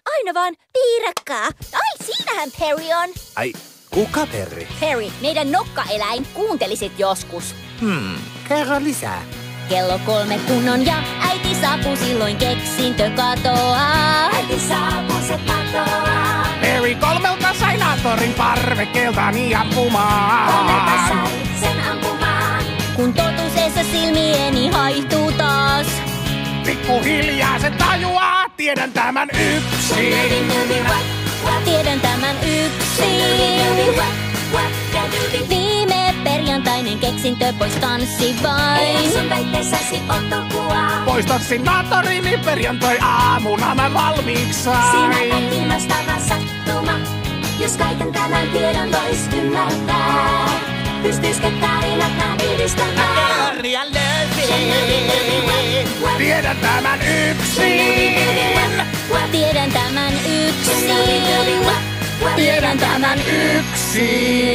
aina vaan piirakaa. Ai, siinähän Perry on. Ai, kuka Perry? Perry, meidän nokkaeläin. Kuuntelisit joskus. Kerro lisää. Kello 3 kun on ja äiti saapuu, silloin keksintö katoaa. Äiti saapuu, se katoaa. Perry 3 sai naattorin parvekkeeltani ampumaan. 3 sai sen ampumaan. Kun totuudessa silmieni haihtuu taas. Pikkuhiljaa se tajuaa, tiedän tämän yksin. Tiedän tämän yksin. Viime perjantainen keksintö pois tanssi vain. Ei sun väitteessäsi ottokuva. Poistat sinaattorini perjantai aamuna mä valmiiksi sain. Siinä on kiinnostava sattuma. Jos kaiken tämän tiedon vois ymmärtää. Pystyisikö tarinat yhdistämään? Teoria löytyy. Tiedän tämän yksin. Tiedän tämän yksin. Tiedän tämän yksin.